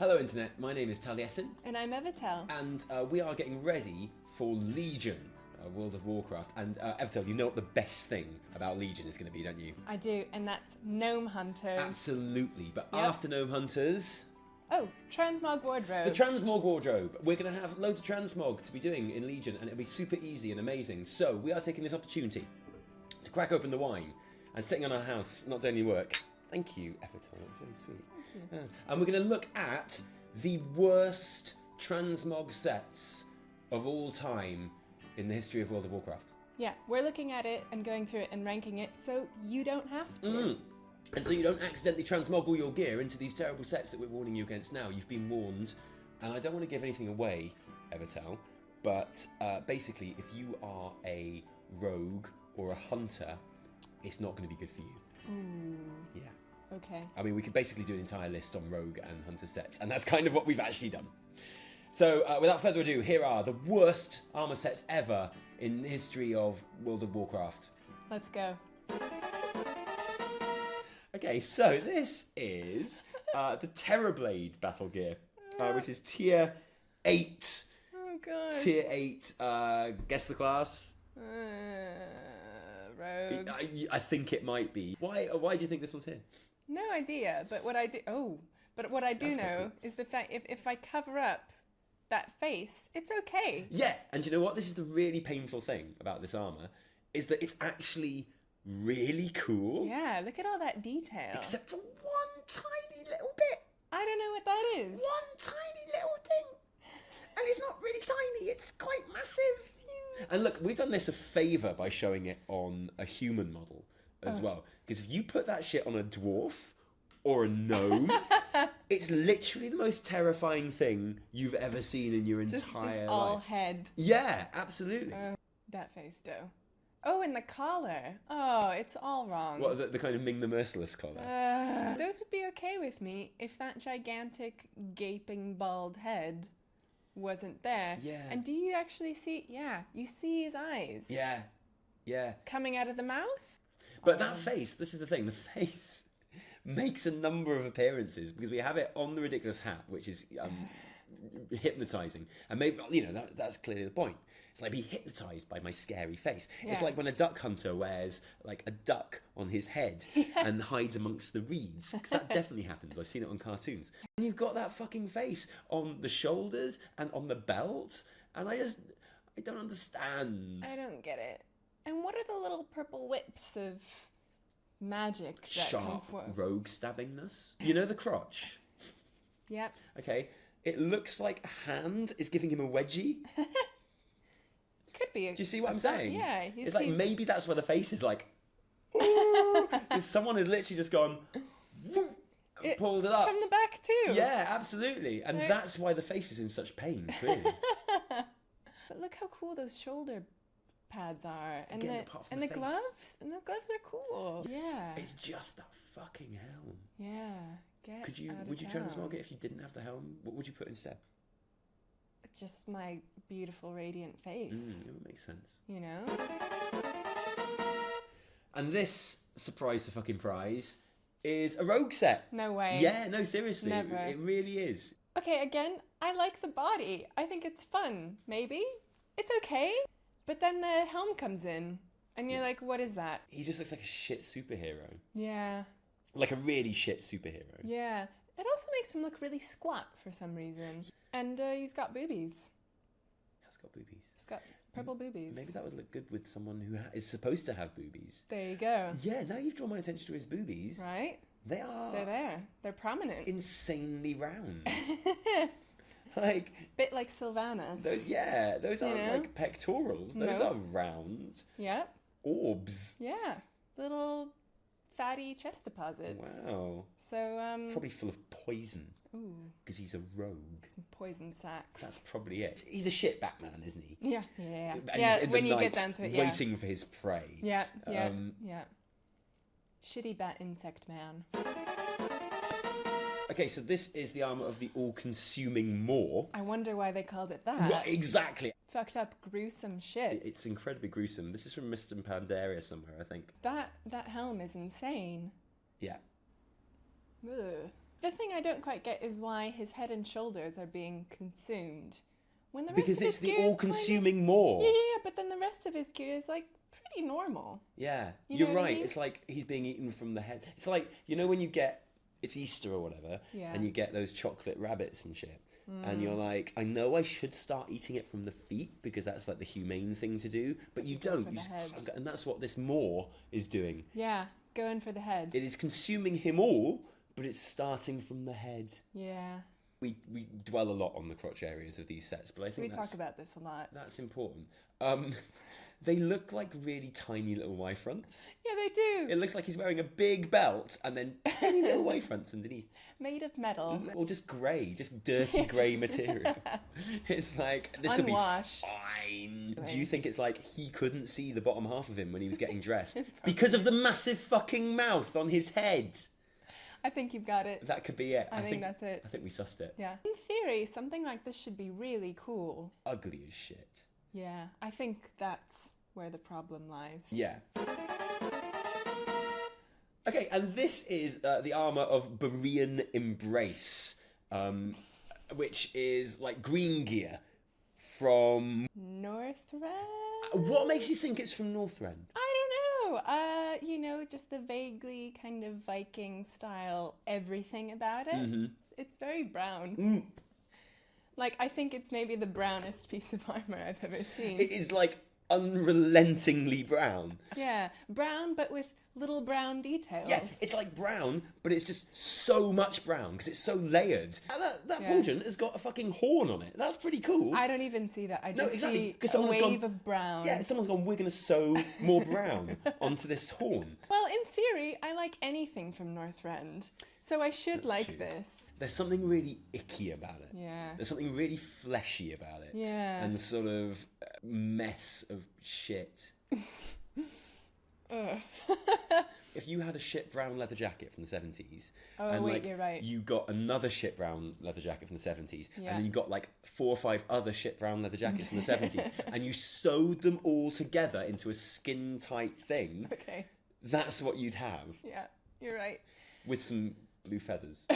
Hello Internet, my name is Taliesin. And I'm Evitel. And we are getting ready for Legion, World of Warcraft. And Evitel, you know what the best thing about Legion is going to be, don't you? I do, and that's gnome hunters. Absolutely, but after gnome hunters... Oh, transmog wardrobe. The transmog wardrobe. We're going to have loads of transmog to be doing in Legion, and it'll be super easy and amazing. So we are taking this opportunity to crack open the wine and sitting on our house, not doing any work. Thank you, Evitel, that's really sweet. Thank you. And we're going to look at the worst transmog sets of all time in the history of World of Warcraft. Yeah, we're looking at it and going through it and ranking it so you don't have to. And so you don't accidentally transmog all your gear into these terrible sets that we're warning you against now. You've been warned, and I don't want to give anything away, Evitel, but basically if you are a rogue or a hunter, it's not going to be good for you. Ooh. Yeah. Okay. I mean, we could basically do an entire list on rogue and hunter sets, and that's kind of what we've actually done. So without further ado, here are the worst armor sets ever in the history of World of Warcraft. Let's go. Okay, so this is the Terrorblade Battlegear, which is tier 8. Oh god. Tier 8, guess the class? Rogue. I think it might be. Why do you think this one's here? No idea, but what I do... Oh, but what I do know is the fact if I cover up that face, it's okay. Yeah, and you know what? This is the really painful thing about this armor, is that it's actually really cool. Yeah, look at all that detail. Except for one tiny little bit. I don't know what that is. One tiny little thing. And it's not really tiny, it's quite massive. And look, we've done this a favour by showing it on a human model as well. Because if you put that shit on a dwarf or a gnome, it's literally the most terrifying thing you've ever seen in your entire life. Just all head. Yeah, absolutely. That face, though. Oh, and the collar. Oh, it's all wrong. What, the kind of Ming the Merciless collar? Those would be okay with me if that gigantic, gaping, bald head wasn't there. Yeah. And do you actually see... Yeah, you see his eyes. Yeah. Yeah. Coming out of the mouth? But that face, this is the thing, the face makes a number of appearances because we have it on the ridiculous hat, which is hypnotising. And maybe, you know, that's clearly the point. It's like be hypnotised by my scary face. Yeah. It's like when a duck hunter wears like a duck on his head and hides amongst the reeds. Because that definitely happens. I've seen it on cartoons. And you've got that fucking face on the shoulders and on the belt. And I don't understand. I don't get it. And what are the little purple whips of magic that come forth? Rogue stabbingness. You know the crotch? Yep. Okay. It looks like a hand is giving him a wedgie. Could be. Do you see what I'm saying? Yeah. It's like maybe that's where the face is like... someone has literally just gone... and pulled it up. From the back too. Yeah, absolutely. And that's why the face is in such pain, clearly. But look how cool those shoulder pads are. And Again, the gloves. And the gloves are cool. Yeah. It's just that fucking helm. Yeah. Would you transmog it if you didn't have the helm? What would you put instead? Just my beautiful radiant face. It makes sense. You know? And this, surprise to fucking prize, is a rogue set. No way. Yeah, no, seriously. Never. It really is. Okay, again, I like the body. I think it's fun. Maybe. It's okay. But then the helm comes in. And you're like, what is that? He just looks like a shit superhero. Yeah. Like a really shit superhero. Yeah. It also makes him look really squat for some reason. And he's got boobies. He's got boobies. He's got purple boobies. Maybe that would look good with someone who is supposed to have boobies. There you go. Yeah, now you've drawn my attention to his boobies. Right? They're there. They're prominent. Insanely round. Like... Bit like Sylvanas. Those aren't like pectorals. Those are round. Yeah. Orbs. Yeah. Little... fatty chest deposits. Wow. So, probably full of poison. Ooh. Because he's a rogue. Some poison sacks. That's probably it. He's a shit Batman, isn't he? Yeah. And yeah, he's in when the you night, get down to it, waiting for his prey. Yeah. Shitty bat insect man. Okay, so this is the armour of the all-consuming maw. I wonder why they called it that. Right, exactly. Fucked up, gruesome shit. It's incredibly gruesome. This is from Mr. Pandaria somewhere, I think. That helm is insane. Yeah. Ugh. The thing I don't quite get is why his head and shoulders are being consumed. When the rest Because of it's his the gear is all-consuming maw. Yeah, but then the rest of his gear is like pretty normal. Yeah, You you're know what I right. mean? It's like he's being eaten from the head. It's like, you know when you get, it's Easter or whatever, Yeah. and you get those chocolate rabbits and shit. And you're like, I know I should start eating it from the feet because that's like the humane thing to do, but you go don't. for You the just, head. and that's what this maw is doing. Yeah, going for the head. It is consuming him all, but it's starting from the head. Yeah. We dwell a lot on the crotch areas of these sets, but I think We talk about this a lot. that's important. They look like really tiny little Y-fronts. Yeah, they do. It looks like he's wearing a big belt and then tiny little Y-fronts underneath. Made of metal. Or just grey, just dirty grey material. It's like, this will be Unwashed. fine. Do you think it's like he couldn't see the bottom half of him when he was getting dressed? Because of the massive fucking mouth on his head. I think you've got it. That could be it. I think that's it. I think we sussed it. Yeah. In theory, something like this should be really cool. Ugly as shit. Yeah, I think that's where the problem lies. Yeah. Okay, and this is the armour of BOREAN Embrace, which is like green gear from... Northrend? What makes you think it's from Northrend? I don't know. You know, just the vaguely kind of Viking style everything about it. Mm-hmm. It's very brown. Like, I think it's maybe the brownest piece of armour I've ever seen. It is like unrelentingly brown. Yeah, brown but with little brown details. Yeah, it's like brown, but it's just so much brown because it's so layered. That Yeah. pauldron has got a fucking horn on it. That's pretty cool. I don't even see that. I just exactly, see 'cause a someone's wave gone- of brown. Yeah, someone's gone, we're going to sew more brown onto this horn. Well, in theory, I like anything from Northrend, so I should That's like true. this. There's something really icky about it. Yeah. There's something really fleshy about it. Yeah. And sort of mess of shit. Ugh. If you had a shit brown leather jacket from the 70s, Oh, and wait, like you're right. you got another shit brown leather jacket from the 70s, Yeah. and then you got like 4 or 5 other shit brown leather jackets from the 70s, and you sewed them all together into a skin tight thing, Okay. that's what you'd have Yeah, you're right. with some blue feathers.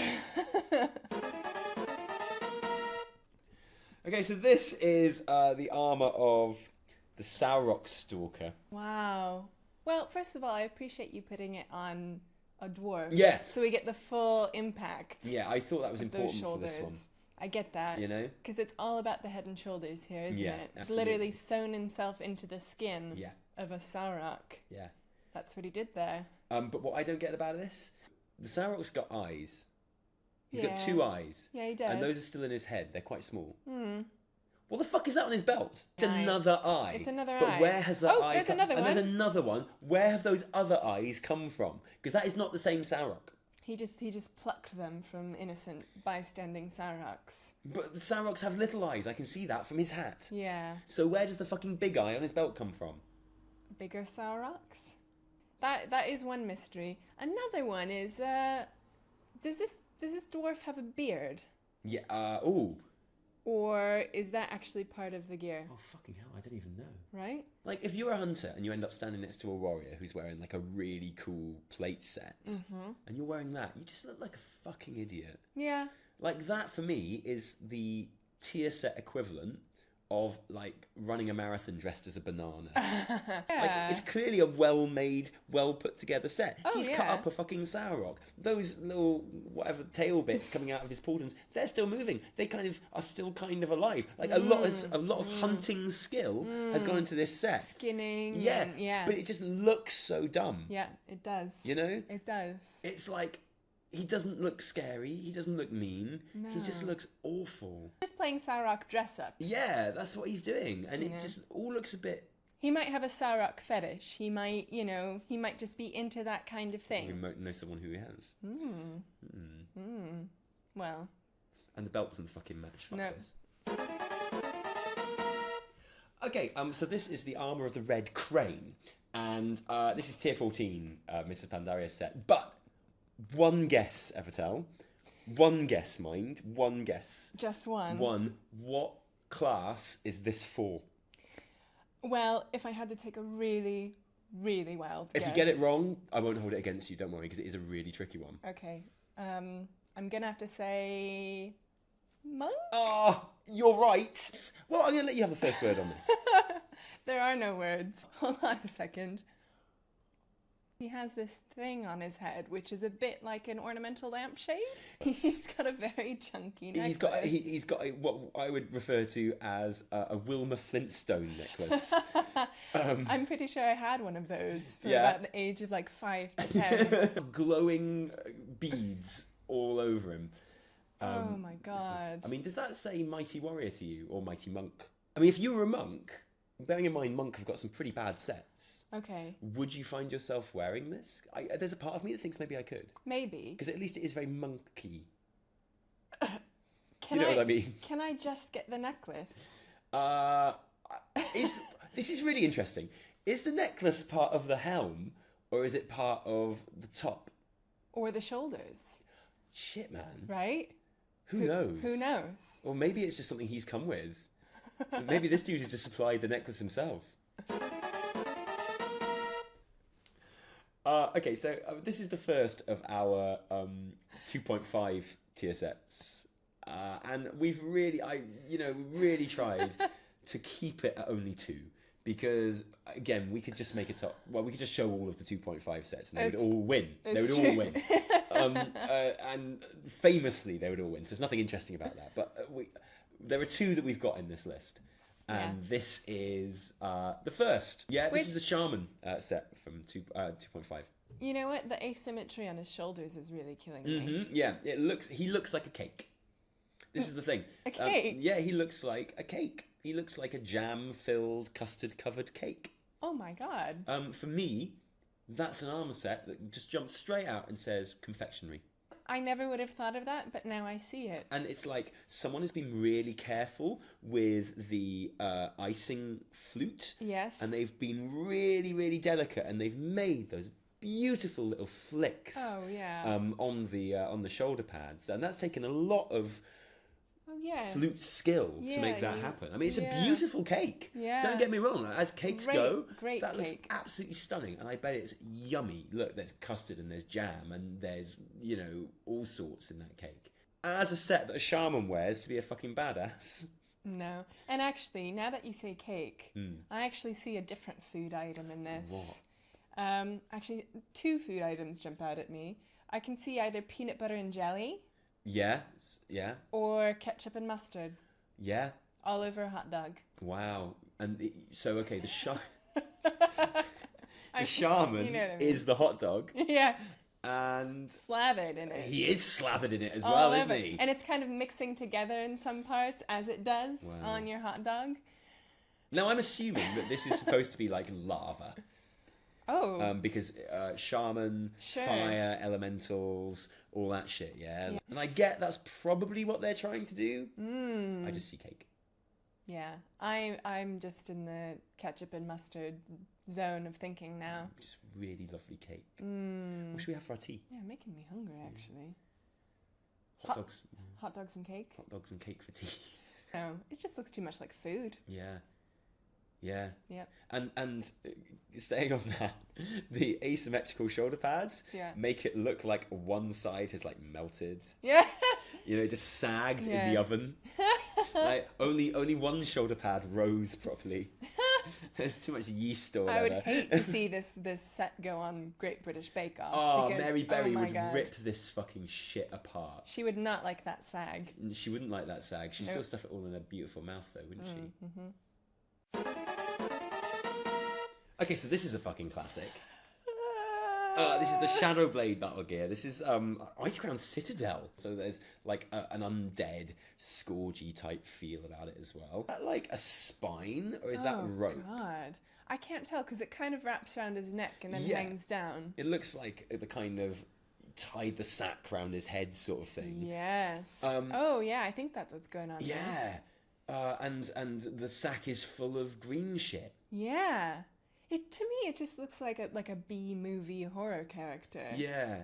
Okay, so this is the armour of the Saurok Stalker. Wow. Well, first of all, I appreciate you putting it on a dwarf. Yeah. So we get the full impact. Yeah, I thought that was of those important for shoulders. this one. I get that. You know? Because it's all about the head and shoulders here, isn't Yeah, it? It's absolutely. literally sewn himself into the skin Yeah, of a Saurok. yeah. That's what he did there. But what I don't get about this, the Saurok's got eyes. He's got Yeah. 2 eyes. Yeah, he does. And those are still in his head. They're quite small. Hmm. What the fuck is that on his belt? It's Eye. another eye. It's another but eye. where has that Oh, eye there's come another And one. there's another one. Where have those other eyes come from? Because that is not the same Saurok. He just plucked them from innocent bystanding Sauroks. But the Sauroks have little eyes. I can see that from his hat. Yeah. So where does the fucking big eye on his belt come from? Bigger Sauroks? That is one mystery. Another one is does this dwarf have a beard? Yeah, ooh. Or is that actually part of the gear? Oh, fucking hell, I don't even know. Right? Like, if you're a hunter and you end up standing next to a warrior who's wearing, like, a really cool plate set, and you're wearing that, you just look like a fucking idiot. Yeah. Like, that, for me, is the tier set equivalent of, like, running a marathon dressed as a banana. Like, it's clearly a well-made, well-put-together set. Oh, He's cut yeah. up a fucking Saurok. Those little, whatever, tail bits coming out of his pauldrons, they're still moving. They kind of are still kind of alive. Like, a lot of hunting skill has gone into this set. Skinning. Yeah, and- yeah. but it just looks so dumb. Yeah, it does. You know? It does. It's like, he doesn't look scary. He doesn't look mean. He just No. looks awful. Just playing Saurok dress up. Yeah, that's what he's doing. And You it know. just all looks a bit... He might have a Saurok fetish. He might, he might just be into that kind of We thing. might know someone who he has. Well, And the belt doesn't fucking match. Fuck No. this. Okay, so this is the armour of the Red Crane. And this is tier 14, Mrs. Pandaria's set. But one guess, Evitel. One guess, mind. One guess. just one. One. What class is this for? Well, if I had to take a really, really wild If guess. you get it wrong, I won't hold it against you, don't worry, because it is a really tricky one. Okay. I'm gonna have to say monk? Oh, you're right. Well, I'm going to let you have the first word on this. There are no words. Hold on a second. He has this thing on his head, which is a bit like an ornamental lampshade. He's got a very chunky necklace. He's got what I would refer to as a Wilma Flintstone necklace. I'm pretty sure I had one of those from about the age of like 5 to 10. Glowing beads all over him. Oh my god. Does that say mighty warrior to you or mighty monk? I mean, if you were a monk, bearing in mind monk have got some pretty bad sets. Okay. Would you find yourself wearing this? There's a part of me that thinks maybe I could. Maybe. Because at least it is very monkey. Can you know what I mean? Can I just get the necklace? This is really interesting. Is the necklace part of the helm or is it part of the top? Or the shoulders? Shit, man. Right? Who knows? Who knows? Or maybe it's just something he's come with. Maybe this dude has just supplied the necklace himself. Okay, so this is the first of our 2.5 tier sets. And we've really, really tried to keep it at only 2. Because, again, we could just make a top... Well, we could just show all of the 2.5 sets and they would all win. They would all win. And famously, they would all win. So there's nothing interesting about that. But there are 2 that we've got in this list. And this is the first. Yeah, this is the Shaman set from 2.5. You know what? The asymmetry on his shoulders is really killing me. Yeah, he looks like a cake. This is the thing. A cake? Yeah, he looks like a cake. He looks like a jam-filled, custard-covered cake. Oh my god. For me, that's an armour set that just jumps straight out and says confectionery. I never would have thought of that, but now I see it. And it's like someone has been really careful with the icing flute. Yes. And they've been really, really delicate, and they've made those beautiful little flicks. Oh yeah. On the shoulder pads, and that's taken a lot of flute skill to make that happen. I mean, it's a beautiful cake. Yeah. Don't get me wrong. As cakes go, great that looks cake. absolutely stunning, and I bet it's yummy. Look, there's custard and there's jam and there's all sorts in that cake. As a set that a shaman wears to be a fucking badass. No, and actually, now that you say cake, I actually see a different food item in this. What? Actually, 2 food items jump out at me. I can see either peanut butter and jelly. Yeah. Or ketchup and mustard. Yeah. All over a hot dog. Wow. And the shaman is the hot dog. Yeah. And slathered in it. He is slathered in it as all well, over. isn't he? And it's kind of mixing together in some parts, as it does on your hot dog. Now, I'm assuming that this is supposed to be like lava. Oh. Because shaman, fire, elementals, all that shit, yeah? And I get that's probably what they're trying to do. I just see cake. Yeah, I'm just in the ketchup and mustard zone of thinking now. Just really lovely cake. What should we have for our tea? Yeah, making me hungry, actually. Hot dogs. Hot dogs and cake? Hot dogs and cake for tea. No, it just looks too much like food. Yeah. And staying on that, the asymmetrical shoulder pads make it look like one side has like melted. Yeah. Just sagged in the oven. Like only one shoulder pad rose properly. There's too much yeast or whatever. I would hate to see this set go on Great British Bake Off. Oh, because, Mary Berry would God. rip this fucking shit apart. She would not like that sag. She wouldn't like that sag. She'd still stuff it all in her beautiful mouth though, wouldn't she? Mm-hmm. Okay, so this is a fucking classic. This is the SHADOWBLADE Battlegear. This is Ice Crown Citadel. So there's like an undead, scourgy type feel about it as well. Is that like a spine or is that rope? Oh God, I can't tell because it kind of wraps around his neck and then hangs down. It looks like the kind of tied the sack around his head sort of thing. Yes. I think that's what's going on. Yeah. And the sack is full of green shit. Yeah. To me, it just looks like a B-movie horror character. Yeah.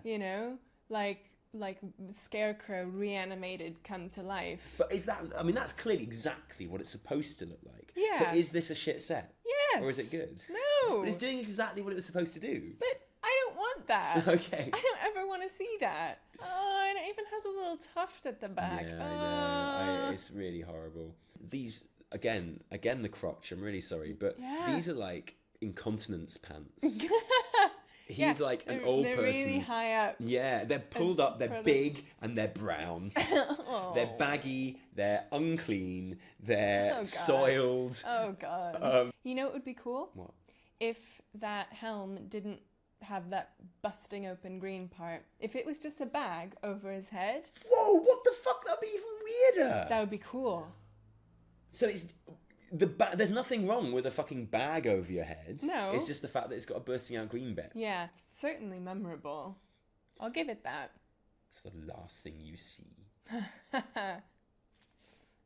Like Scarecrow reanimated, come to life. But is that? I mean, that's clearly exactly what it's supposed to look like. Yeah. So is this a shit set? Yes. Or is it good? No. But it's doing exactly what it was supposed to do. But I don't want that. Okay. I don't ever want to see that. Oh, and it even has has a little tuft at the back. Yeah, I know. It's really horrible. These, again, the crotch, I'm really sorry, but these are like incontinence pants. He's like an old person. They're really high up. Yeah, they're pulled up, they're big, and they're brown. They're baggy, they're unclean, they're soiled. Oh, God. You know what would be cool? What? If that helm didn't have that busting open green part. If it was just a bag over his head. Whoa, what the fuck? That'd be even weirder. That would be cool. So it's... there's nothing wrong with a fucking bag over your head. No. It's just the fact that it's got a bursting out green bit. Yeah, it's certainly memorable. I'll give it that. It's the last thing you see.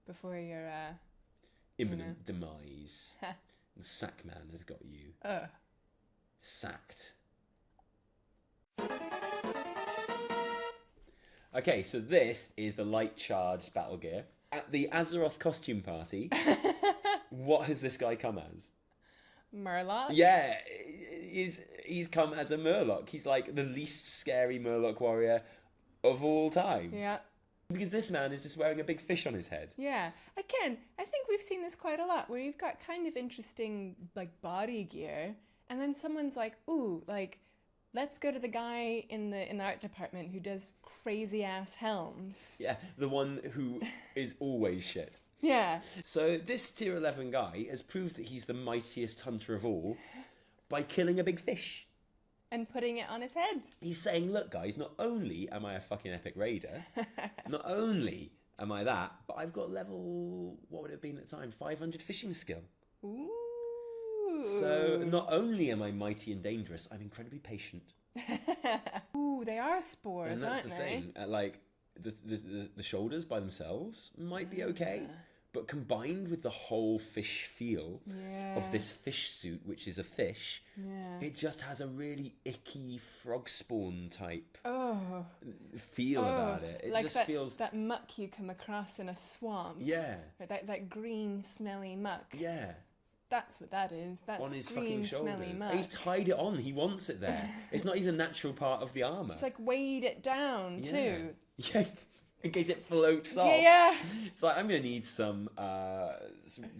Before your, imminent demise. The Sackman has got you. Sacked. Okay, so this is the light-charged Battlegear. At the Azeroth costume party... What has this guy come as? Murloc? Yeah, he's come as a Murloc. He's like the least scary Murloc warrior of all time. Yeah. Because this man is just wearing a big fish on his head. Yeah. Again, I think we've seen this quite a lot, where you've got kind of interesting, like, body gear, and then someone's like, ooh, like, let's go to the guy in the art department who does crazy-ass helms. Yeah, the one who is always shit. Yeah. So this tier 11 guy has proved that he's the mightiest hunter of all by killing a big fish. And putting it on his head. He's saying, look guys, not only am I a fucking epic raider, not only am I that, but I've got level, what would it have been at the time, 500 fishing skill. Ooh. So not only am I mighty and dangerous, I'm incredibly patient. Ooh, they are spores, aren't they? And that's the thing, like the shoulders by themselves might be okay. But combined with the whole fish feel of this fish suit, which is a fish, it just has a really icky frog spawn type feel about it. It like just that, feels... that muck you come across in a swamp. Yeah. That green, smelly muck. Yeah. That's what that is. That's on his green, fucking shoulders. smelly muck. He's tied it on. He wants it there. It's not even a natural part of the armour. It's like weighed it down, too. Yeah. In case it floats off. Yeah. It's like, I'm going to need some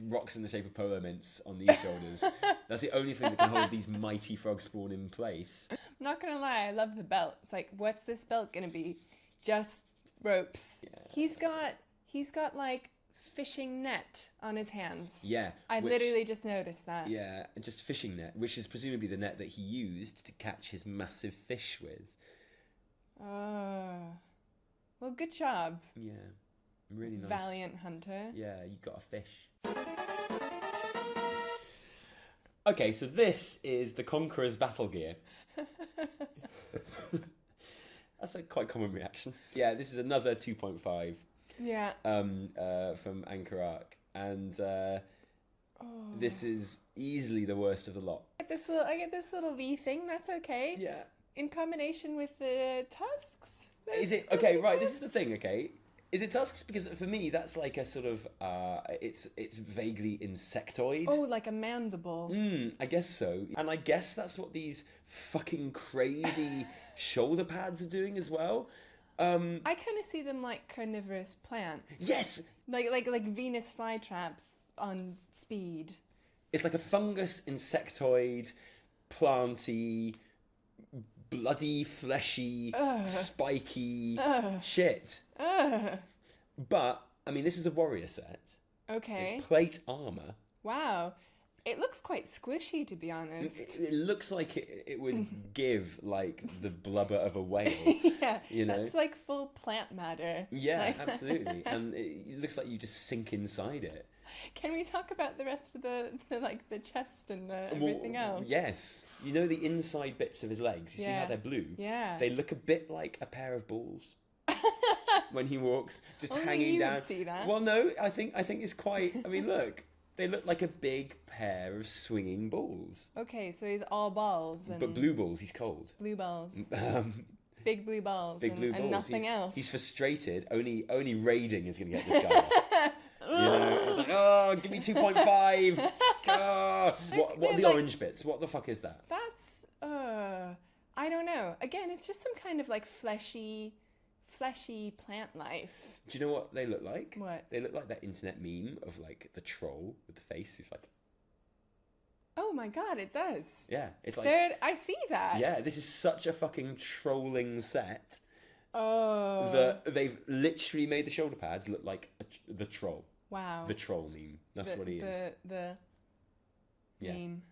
rocks in the shape of polo mints on these shoulders. That's the only thing that can hold these mighty frog spawn in place. I'm not going to lie, I love the belt. It's like, what's this belt going to be? Just ropes. Yeah. He's got like fishing net on his hands. Yeah. I literally just noticed that. Yeah, just fishing net, which is presumably the net that he used to catch his massive fish with. Oh. Well, good job. Yeah, really nice. Valiant hunter. Yeah, you got a fish. Okay, so this is the Conqueror's Battlegear. That's a quite common reaction. Yeah, this is another 2.5. Yeah. From Anchor and this is easily the worst of the lot. I get this little V thing. That's okay. Yeah. In combination with the tusks. Is it okay? Right, this is the thing. Okay, is it tusks? Because for me, that's like a sort of it's vaguely insectoid. Oh, like a mandible. I guess so. And I guess that's what these fucking crazy shoulder pads are doing as well. I kind of see them like carnivorous plants. Yes. Like Venus flytraps on speed. It's like a fungus insectoid, planty, bloody, fleshy, spiky shit. But, I mean, this is a warrior set. Okay. It's plate armour. Wow. It looks quite squishy, to be honest. It looks like it would give, like, the blubber of a whale. Yeah, you know? That's like full plant matter. Yeah, like... absolutely. And it looks like you just sink inside it. Can we talk about the rest of the chest and everything else? Yes. You know the inside bits of his legs? You see how they're blue? Yeah. They look a bit like a pair of balls. When he walks, just Only hanging you down. would see that. Well, no, I think it's quite... I mean, look. They look like a big pair of swinging balls. Okay, so he's all balls. But blue balls, he's cold. Blue balls. Big blue balls. Big blue balls. And nothing else. He's frustrated. Only raiding is going to get this guy off. You know, it's like, oh, give me 2.5. Oh. What are the orange bits? What the fuck is that? That's, I don't know. Again, it's just some kind of like fleshy fleshy plant life. Do you know what they look like? What? They look like that internet meme of like the troll with the face who's like... Oh my god, it does. Yeah, it's like... There, I see that. Yeah, this is such a fucking trolling set. Oh. That they've literally made the shoulder pads look like the troll. Wow. The troll meme. That's what he is. The meme.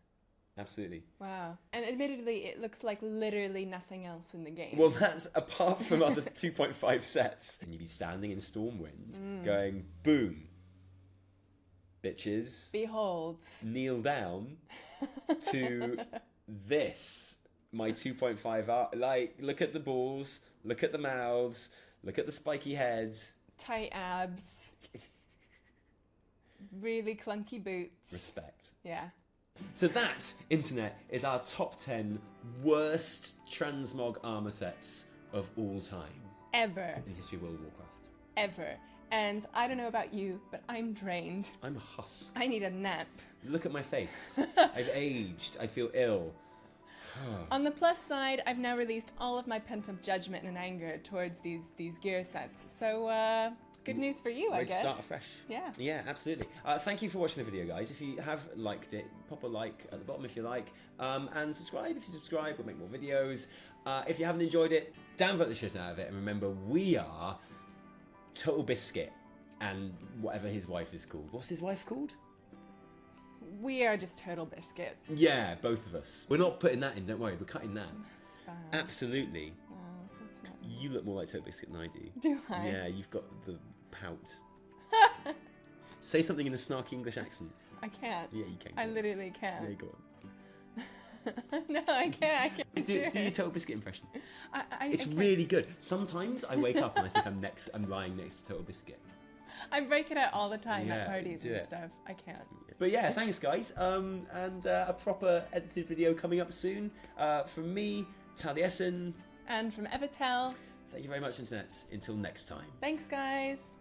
Absolutely. Wow. And admittedly, it looks like literally nothing else in the game. Well, that's apart from other 2.5 sets. And you'd be standing in Stormwind going, boom. Bitches. Behold. Kneel down to this. My 2.5 art. Like, look at the balls. Look at the mouths. Look at the spiky heads. Tight abs. Really clunky boots. Respect. Yeah. So that, Internet, is our top 10 worst transmog armour sets of all time. Ever. In history of World of Warcraft. Ever. And I don't know about you, but I'm drained. I'm a husk. I need a nap. Look at my face. I've aged. I feel ill. On the plus side, I've now released all of my pent-up judgment and anger towards these gear sets. So, good news for you, I guess. Start afresh. Yeah. Yeah, absolutely. Thank you for watching the video, guys. If you have liked it, pop a like at the bottom if you like. And subscribe. If you subscribe, we'll make more videos. If you haven't enjoyed it, downvote the shit out of it. And remember, we are Total Biscuit and whatever his wife is called. What's his wife called? We are just Total Biscuit. Yeah, both of us. We're not putting that in, don't worry. We're cutting that. That's bad. Absolutely. Oh, that's not nice. You look more like Total Biscuit than I do. Do I? Yeah, you've got the pout. Say something in a snarky English accent. I can't. Yeah, you can. I literally can't. Yeah, go on. No, I can't. I can't Do your it. Total Biscuit impression. It's Really good. Sometimes I wake up and I think I'm lying next to Total Biscuit. I break it out all the time Yeah, at parties do and it. stuff. I can't. But yeah, thanks guys. And a proper edited video coming up soon. From me, Taliesin. And from Evitel. Thank you very much, Internet. Until next time. Thanks, guys.